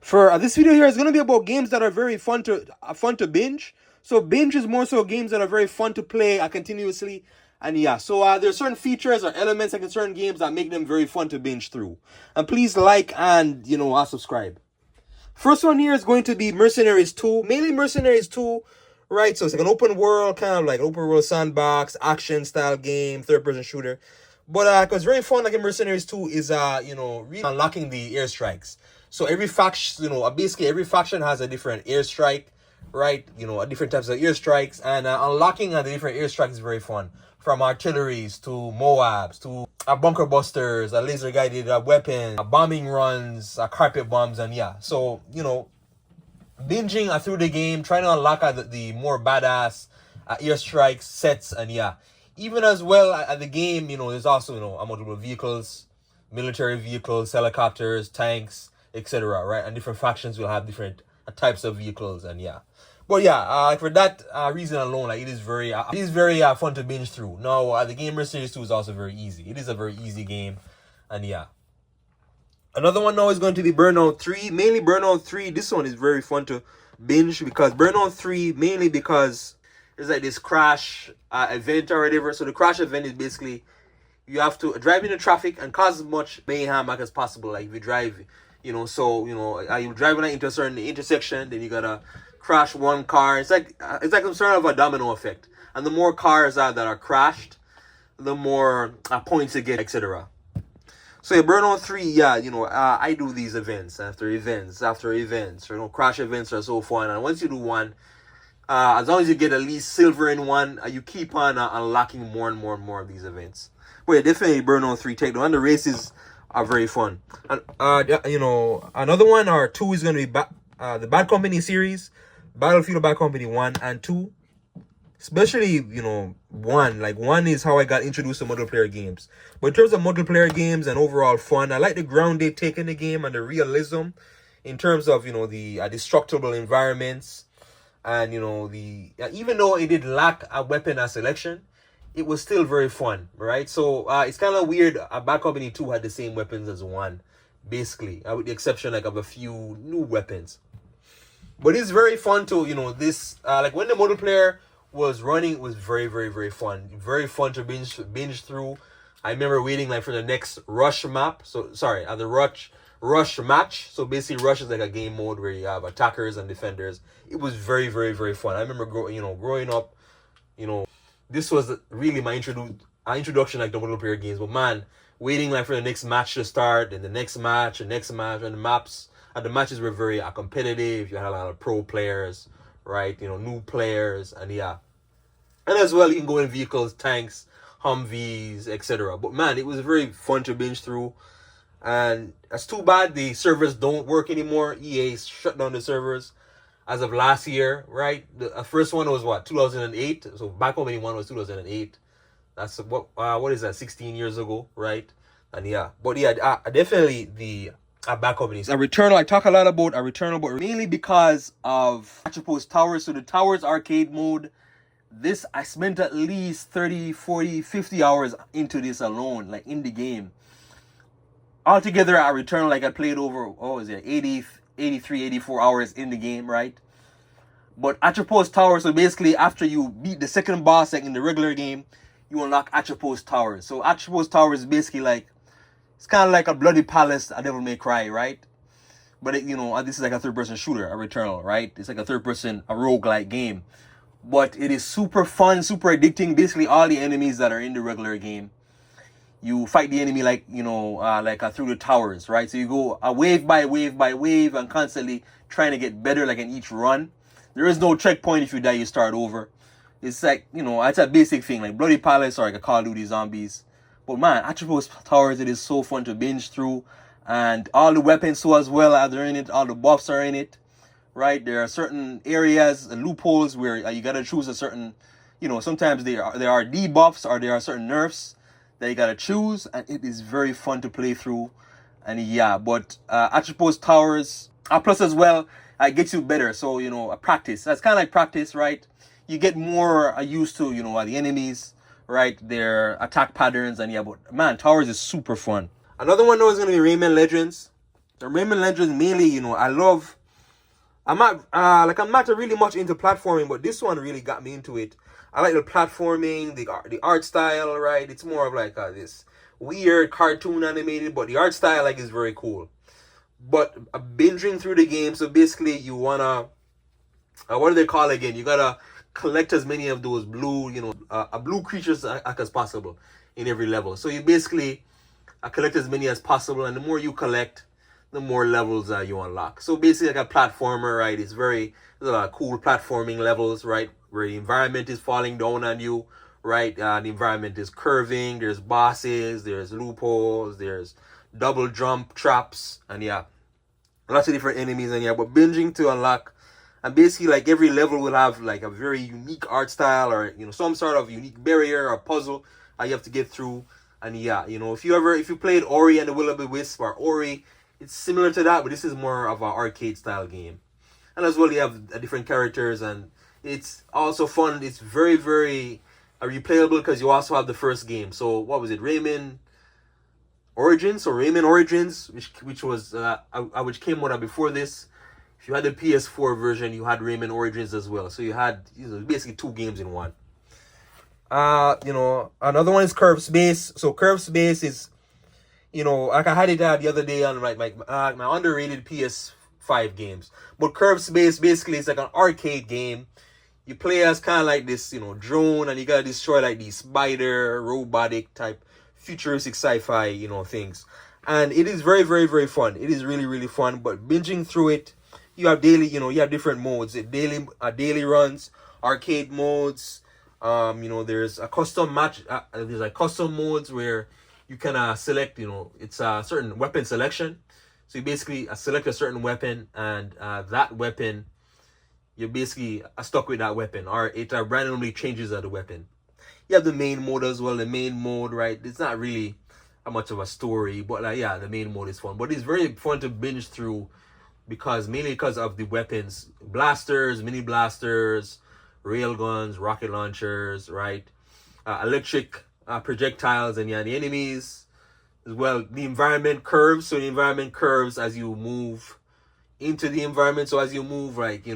For this video here is going to be about games that are very fun to binge. So binge is more so games that are very fun to play continuously. And yeah, so there's certain features or elements like in certain games that make them very fun to binge through. And please like and subscribe. First one here is going to be Mercenaries 2. Mainly Mercenaries 2, right? So it's like an open world, kind of like open world sandbox, action style game, third person shooter. But it's very fun, like in Mercenaries 2, is really unlocking the airstrikes. So every faction, basically every faction has a different airstrike, right? A different types of airstrikes, and unlocking the different airstrikes is very fun. From artilleries to Moabs to bunker busters, laser guided weapons, bombing runs, carpet bombs, and yeah. So binging through the game, trying to unlock the more badass airstrikes sets, and yeah. Even as well at the game, there's also multiple vehicles, military vehicles, helicopters, tanks, etc. Right, and different factions will have different types of vehicles, and yeah. But yeah, for that reason alone, it is very fun to binge through. Now, the game Mercenaries 2 is also very easy. It is a very easy game, and yeah. Another one now is going to be Burnout 3. Mainly Burnout 3. This one is very fun to binge because Burnout 3, mainly because there's like this crash event or whatever. So the crash event is basically you have to drive into traffic and cause as much mayhem as possible. Like if you drive, you're driving into a certain intersection, then you gotta crash one car. It's like some sort of a domino effect. And the more cars that are crashed, the more points you get, etc. So yeah, Burnout 3, yeah, I do these events after events after events. Crash events are so fun. And once you do one, as long as you get at least silver in one, you keep on unlocking more and more and more of these events. But yeah, definitely Burnout 3 Techno. And the races are very fun. And another one or two is going to be the Bad Company series, Battlefield Bad Company 1 and 2. Especially, 1. Like, 1 is how I got introduced to multiplayer games. But in terms of multiplayer games and overall fun, I like the grounded take in the game and the realism in terms of, the destructible environments. And, even though it did lack a weapon as selection, it was still very fun, right? So, it's kind of weird. Bad Company 2 had the same weapons as 1, basically. With the exception, of a few new weapons. But it's very fun to, this, when the multiplayer was running, it was very, very, very fun. Very fun to binge through. I remember waiting for the next rush map. So sorry, the rush match. So basically, rush is like a game mode where you have attackers and defenders. It was very, very, very fun. I remember growing up, this was really my introduction to multiplayer games. But man, waiting for the next match to start, and the next match, and the maps. And the matches were very competitive. You had a lot of pro players, right? New players, and yeah. And as well, you can go in vehicles, tanks, Humvees, etc. But man, it was very fun to binge through. And it's too bad the servers don't work anymore. EA shut down the servers as of last year, right? The first one was 2008. So Bad Company 1 was 2008. That's what is that? 16 years ago, right? And yeah, but yeah, definitely the Bad Companies. A Returnal, I talk a lot about a Returnal, but mainly because of Atropos Towers. So the Towers arcade mode, this, I spent at least 30, 40, 50 hours into this alone, in the game. Altogether, a Returnal, I played over, 80, 83, 84 hours in the game, right? But Atropos Towers, so basically after you beat the second boss, in the regular game, you unlock Atropos Towers. So Atropos Towers is basically it's kind of like a Bloody Palace, a Devil May Cry, right? But this is a third-person shooter, a Returnal, right? It's a third-person, a roguelike game. But it is super fun, super addicting. Basically, all the enemies that are in the regular game, you fight the enemy through the towers, right? So you go wave by wave by wave and constantly trying to get better, in each run. There is no checkpoint. If you die, you start over. It's it's a basic thing, like Bloody Palace or a Call of Duty Zombies. But man, Atropos Towers, it is so fun to binge through. And all the weapons too as well, they're in it. All the buffs are in it, right? There are certain areas, loopholes where you gotta choose a certain, sometimes there are debuffs or there are certain nerfs that you gotta choose. And it is very fun to play through. And yeah, but Atropos Towers, plus as well, it gets you better. So, a practice. That's kind of like practice, right? You get more used to, the enemies, right? Their attack patterns, and yeah, but man, Towers is super fun. Another one though is going to be Rayman Legends. Rayman Legends mainly, I'm not really much into platforming, but this one really got me into it. I like the platforming, the art style, right? It's more of like this weird cartoon animated, but the art style like is very cool. But binging through the game, so basically you wanna what do they call it again? You gotta collect as many of those blue, blue creatures as possible in every level. So you basically collect as many as possible, and the more you collect, the more levels you unlock. So basically, like a platformer, right? There's a lot of cool platforming levels, right? Where the environment is falling down on you, right? The environment is curving. There's bosses, there's loopholes, there's double jump traps, and yeah, lots of different enemies, and yeah. But binging to unlock, and basically like every level will have like a very unique art style, or some sort of unique barrier or puzzle you have to get through. And yeah, if you played Ori and the Will of the Wisp or Ori, it's similar to that, but this is more of an arcade style game. And as well, you have different characters, and it's also fun. It's very, very replayable because you also have the first game. So what was it, Rayman Origins or Rayman Origins, which was which came out before this. If you had the PS4 version, you had Rayman Origins as well. So you had basically two games in one. Another one is Curve Space. So Curve Space is, like I had it the other day on my underrated PS5 games. But Curve Space basically is like an arcade game. You play as kind of like this, drone, and you gotta destroy like these spider, robotic type, futuristic sci-fi, things. And it is very, very, very fun. It is really, really fun. But binging through it, you have you have different modes. Daily runs, arcade modes. There's a custom match. There's like custom modes where you can select. It's a certain weapon selection. So you basically select a certain weapon, and that weapon, you're basically stuck with that weapon, or it randomly changes the weapon. You have the main mode as well. The main mode, right? It's not really much of a story, but yeah, the main mode is fun. But it's very fun to binge through mainly because of the weapons, blasters, mini blasters, rail guns, rocket launchers, right? Electric projectiles, and yeah, the enemies as well. The environment curves, so the environment curves as you move into the environment. So as you move, like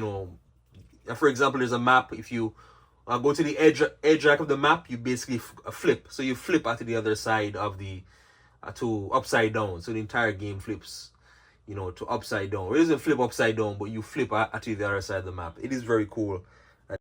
for example, there's a map. If you go to the edge of the map, you basically flip. So you flip out to the other side of the to upside down. So the entire game flips, to upside down. It doesn't flip upside down, but you flip to the other side of the map. It is very cool.